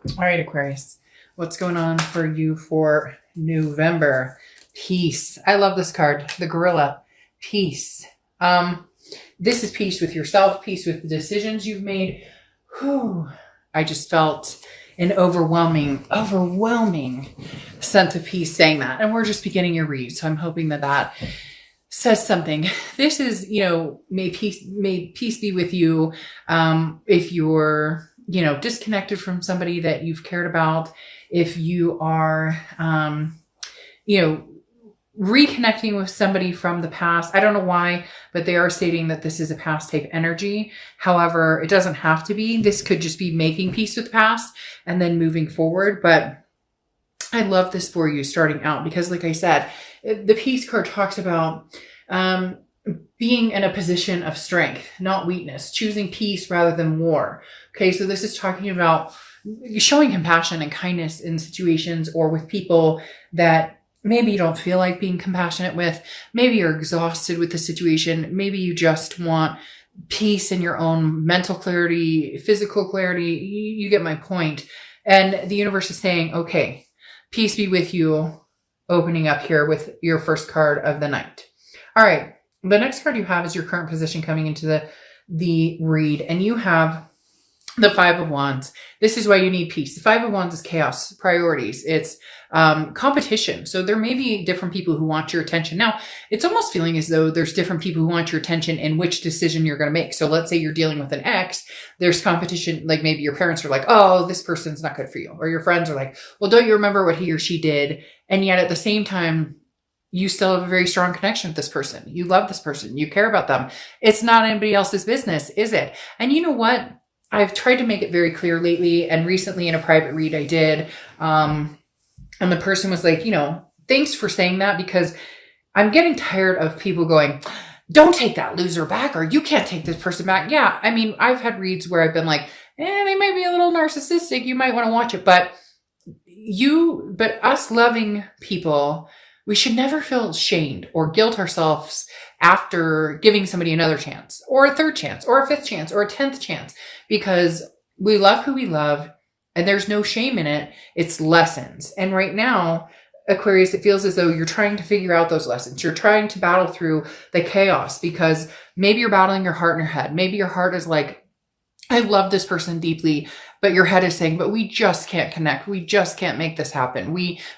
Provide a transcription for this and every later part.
All right, Aquarius, what's going on for you for November? Peace. I love this card, the gorilla. Peace. This is peace with yourself, peace with the decisions you've made. Whew. I just felt an overwhelming sense of peace saying that. And we're just beginning your read. So I'm hoping that says something. This is, may peace be with you. If you're, disconnected from somebody that you've cared about, if you are, reconnecting with somebody from the past. I don't know why, but they are stating that this is a past type energy. However, it doesn't have to be. This could just be making peace with the past and then moving forward. But I love this for you starting out because, like I said, the peace card talks about being in a position of strength, not weakness, choosing peace rather than war. Okay, so this is talking about showing compassion and kindness in situations or with people that maybe you don't feel like being compassionate with. Maybe you're exhausted with the situation. Maybe you just want peace in your own mental clarity, physical clarity. You get my point. And the universe is saying, okay, peace be with you, opening up here with your first card of the night. All right. The next card you have is your current position coming into the read, and you have the Five of Wands. This is why you need peace. The Five of Wands is chaos, priorities. It's competition. So there may be different people who want your attention. Now, it's almost feeling as though there's different people who want your attention in which decision you're going to make. So let's say you're dealing with an ex, there's competition. Like maybe your parents are like, oh, this person's not good for you. Or your friends are like, well, don't you remember what he or she did? And yet at the same time, you still have a very strong connection with this person. You love this person. You care about them. It's not anybody else's business, is it? And you know what? I've tried to make it very clear lately, and recently in a private read I did, and the person was like, thanks for saying that, because I'm getting tired of people going, don't take that loser back, or you can't take this person back. Yeah, I mean, I've had reads where I've been like, they might be a little narcissistic. You might want to watch it. But us loving people, we should never feel ashamed or guilt ourselves after giving somebody another chance or a third chance or a fifth chance or a 10th chance, because we love who we love and there's no shame in it. It's lessons. And right now, Aquarius, it feels as though you're trying to figure out those lessons. You're trying to battle through the chaos because maybe you're battling your heart in your head. Maybe your heart is like, I love this person deeply, but your head is saying, but we just can't connect. We just can't make this happen.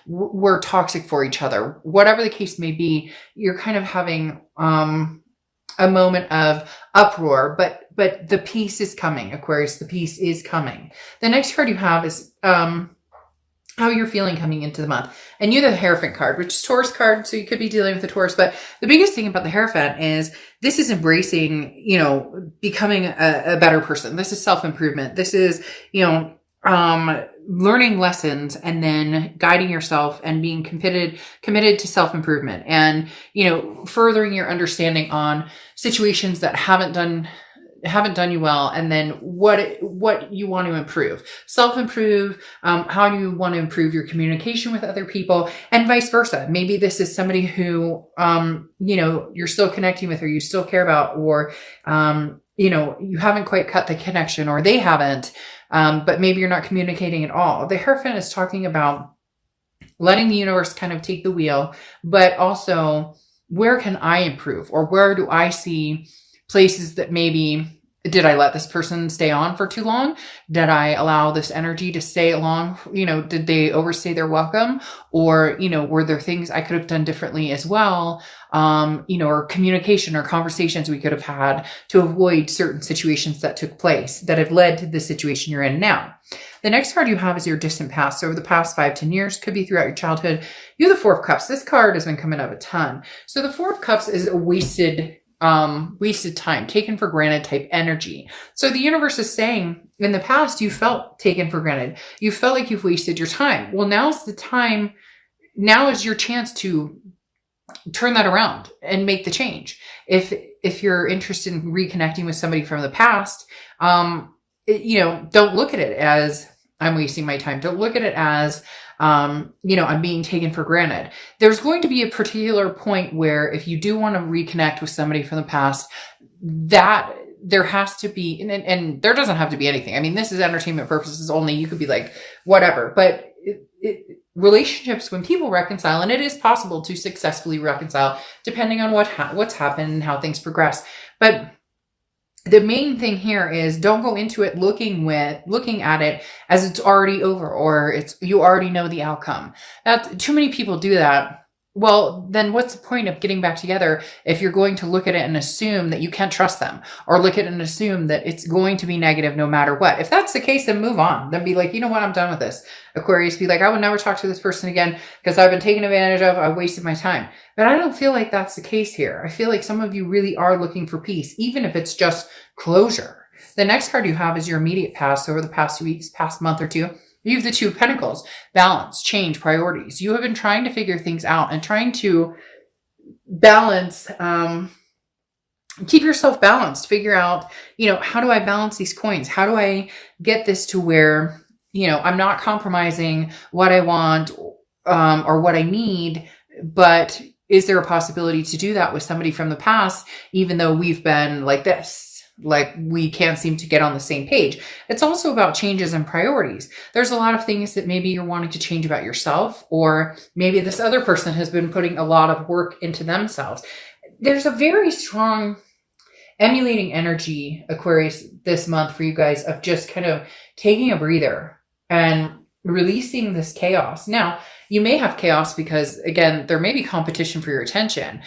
We're toxic for each other. Whatever the case may be, you're kind of having a moment of uproar, but the peace is coming, Aquarius. The peace is coming. The next card you have is how you're feeling coming into the month. And you're the Hierophant card, which is Taurus card. So you could be dealing with the Taurus, but the biggest thing about the Hierophant is this is embracing, becoming a better person. This is self-improvement. This is, learning lessons and then guiding yourself and being committed to self-improvement and, furthering your understanding on situations that haven't done you well, and then what you want to improve, self-improve, how you want to improve your communication with other people, and vice versa. Maybe this is somebody who, you're still connecting with, or you still care about, or, you haven't quite cut the connection, or they haven't, but maybe you're not communicating at all. The Hierophant is talking about letting the universe kind of take the wheel, but also where can I improve, or where do I see places that maybe, did I let this person stay on for too long? Did I allow this energy to stay along? Did they overstay their welcome? Or, were there things I could have done differently as well? Or communication or conversations we could have had to avoid certain situations that took place that have led to the situation you're in now. The next card you have is your distant past. So over the past 5-10 years, could be throughout your childhood. You have the Four of Cups. This card has been coming up a ton. So the Four of Cups is a wasted time, taken for granted type energy. So the universe is saying in the past, you felt taken for granted. You felt like you've wasted your time. Well, now's the time. Now is your chance to turn that around and make the change. If you're interested in reconnecting with somebody from the past, don't look at it as I'm wasting my time. Don't look at it as, I'm being taken for granted. There's going to be a particular point where if you do want to reconnect with somebody from the past, that there has to be, and there doesn't have to be anything. I mean, this is entertainment purposes only. You could be like, whatever, but relationships, when people reconcile, and it is possible to successfully reconcile depending on what's happened and how things progress. But the main thing here is don't go into it looking at it as it's already over, or you already know the outcome. Too many people do that. Well, then what's the point of getting back together if you're going to look at it and assume that you can't trust them, or look at it and assume that it's going to be negative no matter what? If that's the case, then move on. Then be like, you know what? I'm done with this. Aquarius, be like, I would never talk to this person again because I've been taken advantage of. I wasted my time. But I don't feel like that's the case here. I feel like some of you really are looking for peace, even if it's just closure. The next card you have is your immediate past. Over the past weeks, past month or two, you have the Two of Pentacles, balance, change, priorities. You have been trying to figure things out and trying to balance, keep yourself balanced, figure out, how do I balance these coins? How do I get this to where, I'm not compromising what I want, or what I need, but is there a possibility to do that with somebody from the past, even though we've been like this? Like we can't seem to get on the same page. It's also about changes and priorities. There's a lot of things that maybe you're wanting to change about yourself, or maybe this other person has been putting a lot of work into themselves. There's a very strong emulating energy, Aquarius, this month for you guys, of just kind of taking a breather and releasing this chaos. Now, you may have chaos because, again, there may be competition for your attention.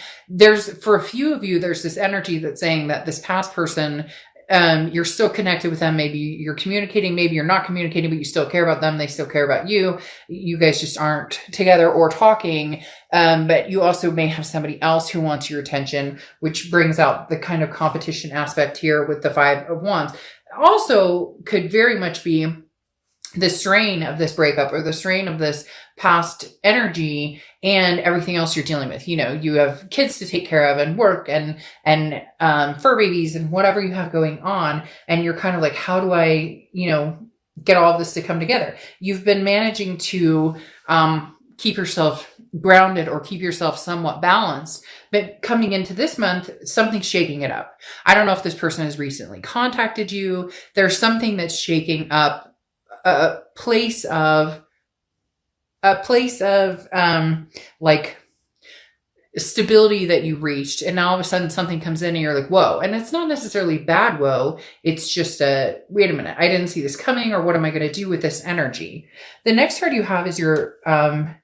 For a few of you, there's this energy that's saying that this past person, you're still connected with them. Maybe you're communicating, maybe you're not communicating, but you still care about them. They still care about you. You guys just aren't together or talking. But you also may have somebody else who wants your attention, which brings out the kind of competition aspect here with the Five of Wands. Also could very much be the strain of this breakup, or the strain of this past energy and everything else you're dealing with. You have kids to take care of, and work, and fur babies, and whatever you have going on. And you're kind of like, how do I, get all of this to come together? You've been managing to keep yourself grounded, or keep yourself somewhat balanced. But coming into this month, something's shaking it up. I don't know if this person has recently contacted you. There's something that's shaking up a place of like stability that you reached, and now all of a sudden something comes in and you're like, whoa. And it's not necessarily bad whoa, it's just wait a minute, I didn't see this coming, or what am I going to do with this energy? The next card you have is your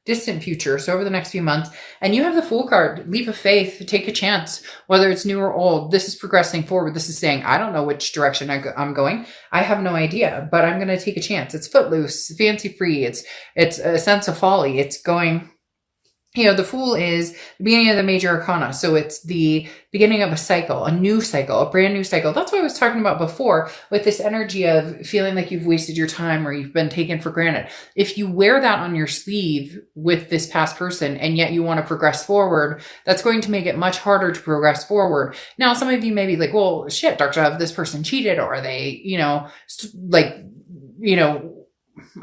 distant future, so over the next few months. And you have the Fool card, leap of faith, take a chance, whether it's new or old. This is progressing forward. This is saying, I don't know which direction I'm going. I have no idea, but I'm going to take a chance. It's footloose, fancy free. It's a sense of folly. It's going, the Fool is the beginning of the major arcana. So it's the beginning of a cycle, a new cycle, a brand new cycle. That's what I was talking about before with this energy of feeling like you've wasted your time, or you've been taken for granted. If you wear that on your sleeve with this past person, and yet you want to progress forward, that's going to make it much harder to progress forward. Now, some of you may be like, well, shit, Dr. Jeff, this person cheated, or they,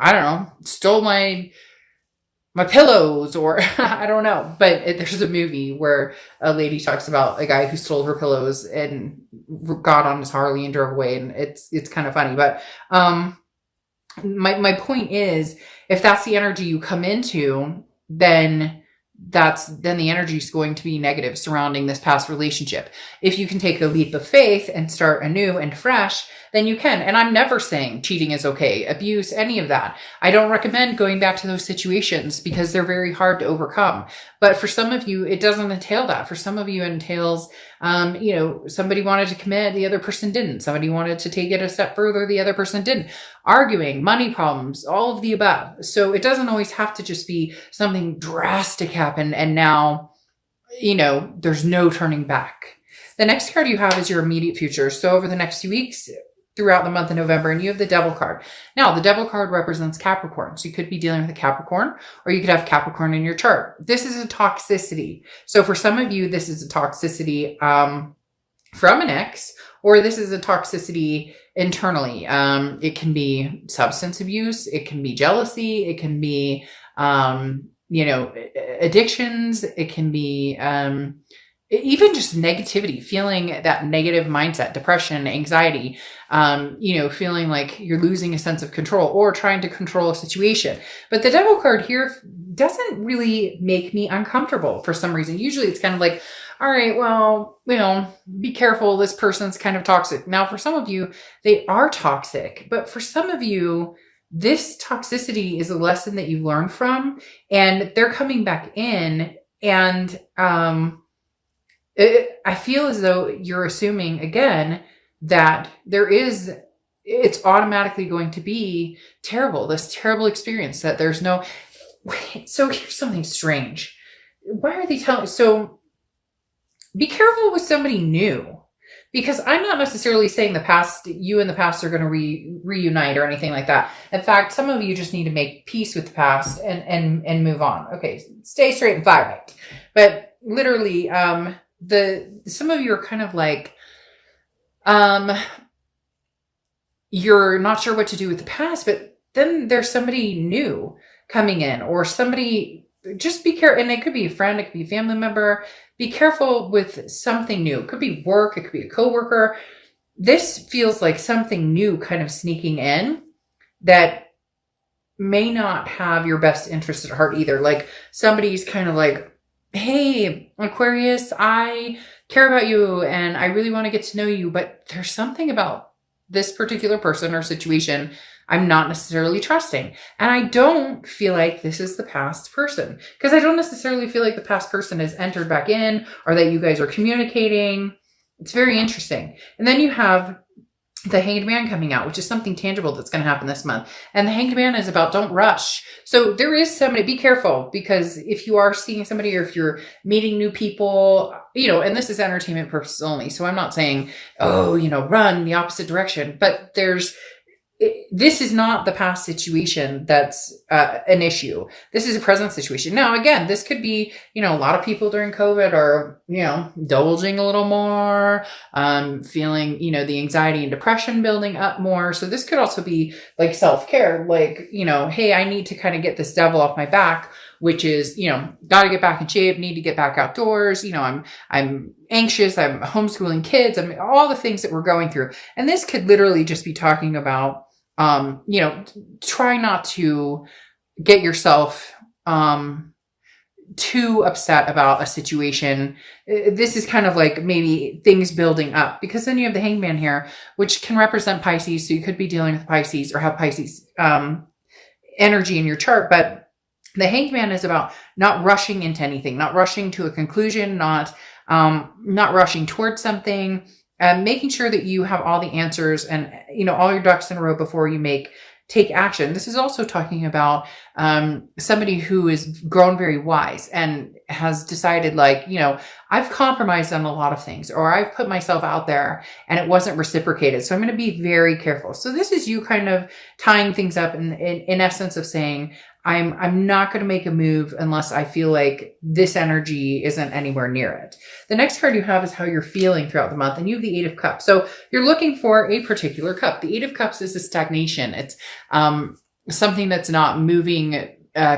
I don't know, stole my pillows, or I don't know. But there's a movie where a lady talks about a guy who stole her pillows and got on his Harley and drove away. And it's kind of funny. But my point is, if that's the energy you come into, then the energy is going to be negative surrounding this past relationship. If you can take a leap of faith and start anew and fresh, then you can. And I'm never saying cheating is okay, abuse, any of that. I don't recommend going back to those situations because they're very hard to overcome. But for some of you, it doesn't entail that. For some of you, it entails, somebody wanted to commit, the other person didn't. Somebody wanted to take it a step further, the other person didn't. Arguing, money problems, all of the above. So it doesn't always have to just be something drastic happen and now, there's no turning back. The next card you have is your immediate future. So over the next few weeks, throughout the month of November, and you have the Devil card. Now, the Devil card represents Capricorn. So you could be dealing with a Capricorn, or you could have Capricorn in your chart. This is a toxicity. So for some of you, this is a toxicity from an ex, or this is a toxicity internally. It can be substance abuse. It can be jealousy. It can be, addictions. It can be, even just negativity, feeling that negative mindset, depression, anxiety, feeling like you're losing a sense of control or trying to control a situation. But the Devil card here doesn't really make me uncomfortable for some reason. Usually it's kind of like, all right, well, be careful. This person's kind of toxic. Now, for some of you, they are toxic, but for some of you, this toxicity is a lesson that you learned from, and they're coming back in. And I feel as though you're assuming again that it's automatically going to be terrible, this terrible experience, that there's no, wait, so here's something strange. Why are they telling, so be careful with somebody new, because I'm not necessarily saying you and the past are going to reunite or anything like that. In fact, some of you just need to make peace with the past and move on. Okay. Stay straight and fly right. But literally, some of you are kind of like, you're not sure what to do with the past, but then there's somebody new coming in, or somebody, just be careful. And it could be a friend, it could be a family member. Be careful with something new. It could be work. It could be a coworker. This feels like something new kind of sneaking in that may not have your best interest at heart either. Like somebody's kind of like, hey, Aquarius, I care about you and I really want to get to know you, but there's something about this particular person or situation I'm not necessarily trusting. And I don't feel like this is the past person, because I don't necessarily feel like the past person has entered back in, or that you guys are communicating. It's very interesting. And then you have the Hanged Man coming out, which is something tangible that's going to happen this month. And the Hanged Man is about don't rush. So there is somebody, be careful, because if you are seeing somebody, or if you're meeting new people, and this is entertainment purposes only. So I'm not saying, run the opposite direction, but this is not the past situation that's an issue. This is a present situation. Now, again, this could be, a lot of people during COVID are, indulging a little more, feeling, the anxiety and depression building up more. So this could also be like self-care, like, hey, I need to kind of get this devil off my back, which is, got to get back in shape, need to get back outdoors. I'm anxious. I'm homeschooling kids. I mean, all the things that we're going through. And this could literally just be talking about, try not to get yourself, too upset about a situation. This is kind of like maybe things building up, because then you have the Hanged Man here, which can represent Pisces. So you could be dealing with Pisces, or have Pisces, energy in your chart. But the Hanged Man is about not rushing into anything, not rushing to a conclusion, not rushing towards something, making sure that you have all the answers and, all your ducks in a row before you take action. This is also talking about somebody who has grown very wise and has decided, like, I've compromised on a lot of things, or I've put myself out there and it wasn't reciprocated. So I'm going to be very careful. So this is you kind of tying things up in essence of saying, I'm not going to make a move unless I feel like this energy isn't anywhere near it. The next card you have is how you're feeling throughout the month, and you have the Eight of Cups. So you're looking for a particular cup. The Eight of Cups is a stagnation. It's something that's not moving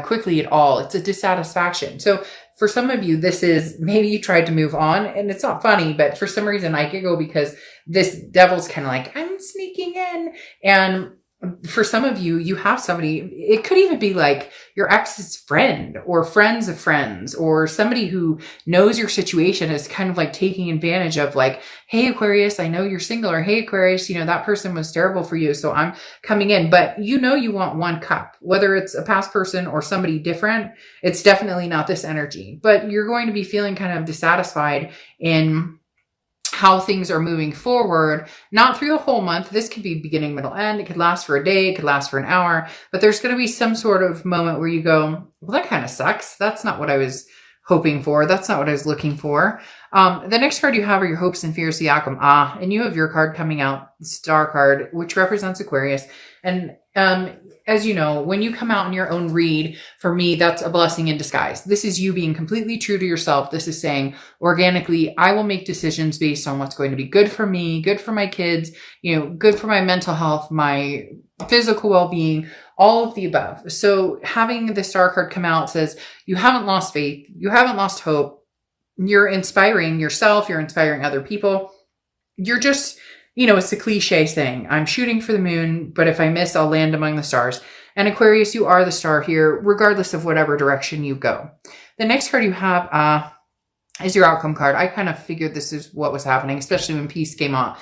quickly at all. It's a dissatisfaction. So for some of you, this is, maybe you tried to move on, and it's not funny, but for some reason I giggle because this devil's kind of like, I'm sneaking in. And for some of you, you have somebody, it could even be like your ex's friend or friends of friends, or somebody who knows your situation is kind of like taking advantage of, like, hey, Aquarius, I know you're single, or hey, Aquarius, that person was terrible for you, so I'm coming in. But you want one cup, whether it's a past person or somebody different. It's definitely not this energy, but you're going to be feeling kind of dissatisfied in how things are moving forward, not through the whole month. This could be beginning, middle, end. It could last for a day. It could last for an hour, but there's going to be some sort of moment where you go, well, that kind of sucks. That's not what I was hoping for. That's not what I was looking for. The next card you have are your hopes and fears, the outcome. And you have your card coming out, the Star card, which represents Aquarius. And, as you know, when you come out in your own read, for me, that's a blessing in disguise. This is you being completely true to yourself. This is saying, organically, I will make decisions based on what's going to be good for me, good for my kids, good for my mental health, my physical well-being, all of the above. So having the Star card come out says, you haven't lost faith. You haven't lost hope. you're inspiring yourself, you're inspiring other people. You're just, it's a cliche saying, I'm shooting for the moon, but if I miss, I'll land among the stars. And Aquarius, you are the star here, regardless of whatever direction you go. The next card you have is your outcome card. I kind of figured this is what was happening, especially when peace came on.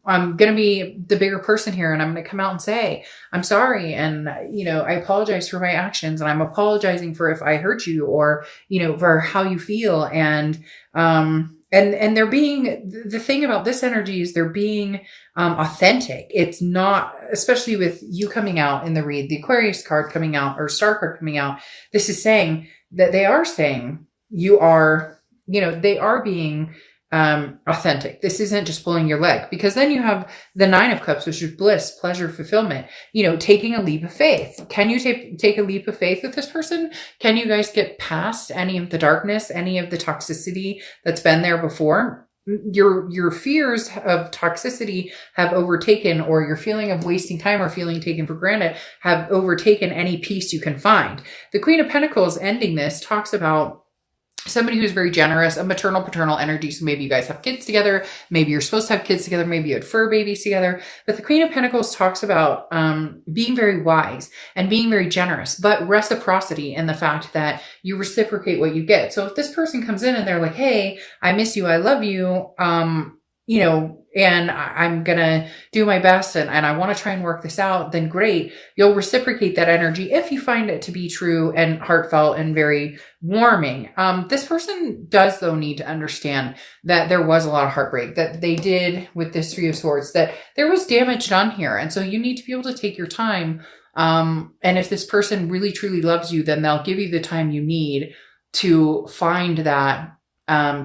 I'm going to be the bigger person here, and I'm going to come out and say, I'm sorry. And, I apologize for my actions, and I'm apologizing for if I hurt you or, for how you feel. And they're being, the thing about this energy is they're being authentic. It's not, especially with you coming out in the read, the Aquarius card coming out or star card coming out. This is saying that they are saying you are, they are being authentic. This isn't just pulling your leg, because then you have the 9 of Cups, which is bliss, pleasure, fulfillment, taking a leap of faith. Can you take a leap of faith with this person? Can you guys get past any of the darkness, any of the toxicity that's been there before? Your fears of toxicity have overtaken, or your feeling of wasting time or feeling taken for granted have overtaken any peace you can find. The Queen of Pentacles ending this talks about somebody who's very generous, a maternal paternal energy. So maybe you guys have kids together. Maybe you're supposed to have kids together. Maybe you had fur babies together. But the Queen of Pentacles talks about being very wise and being very generous, but reciprocity in the fact that you reciprocate what you get. So if this person comes in and they're like, hey, I miss you, I love you, and I'm going to do my best and I want to try and work this out, then great. You'll reciprocate that energy if you find it to be true and heartfelt and very warming. This person does, though, need to understand that there was a lot of heartbreak that they did with this 3 of Swords, that there was damage done here. And so you need to be able to take your time. And if this person really, truly loves you, then they'll give you the time you need to find that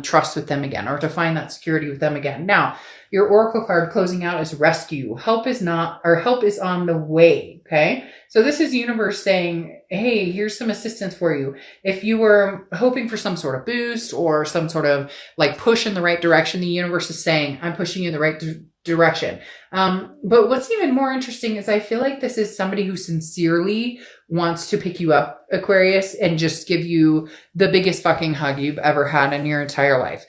trust with them again, or to find that security with them again. Now, your oracle card closing out is rescue. Help is on the way. Okay. So this is universe saying, hey, here's some assistance for you. If you were hoping for some sort of boost or some sort of like push in the right direction, the universe is saying, I'm pushing you in the right direction. But what's even more interesting is I feel like this is somebody who sincerely wants to pick you up, Aquarius, and just give you the biggest fucking hug you've ever had in your entire life.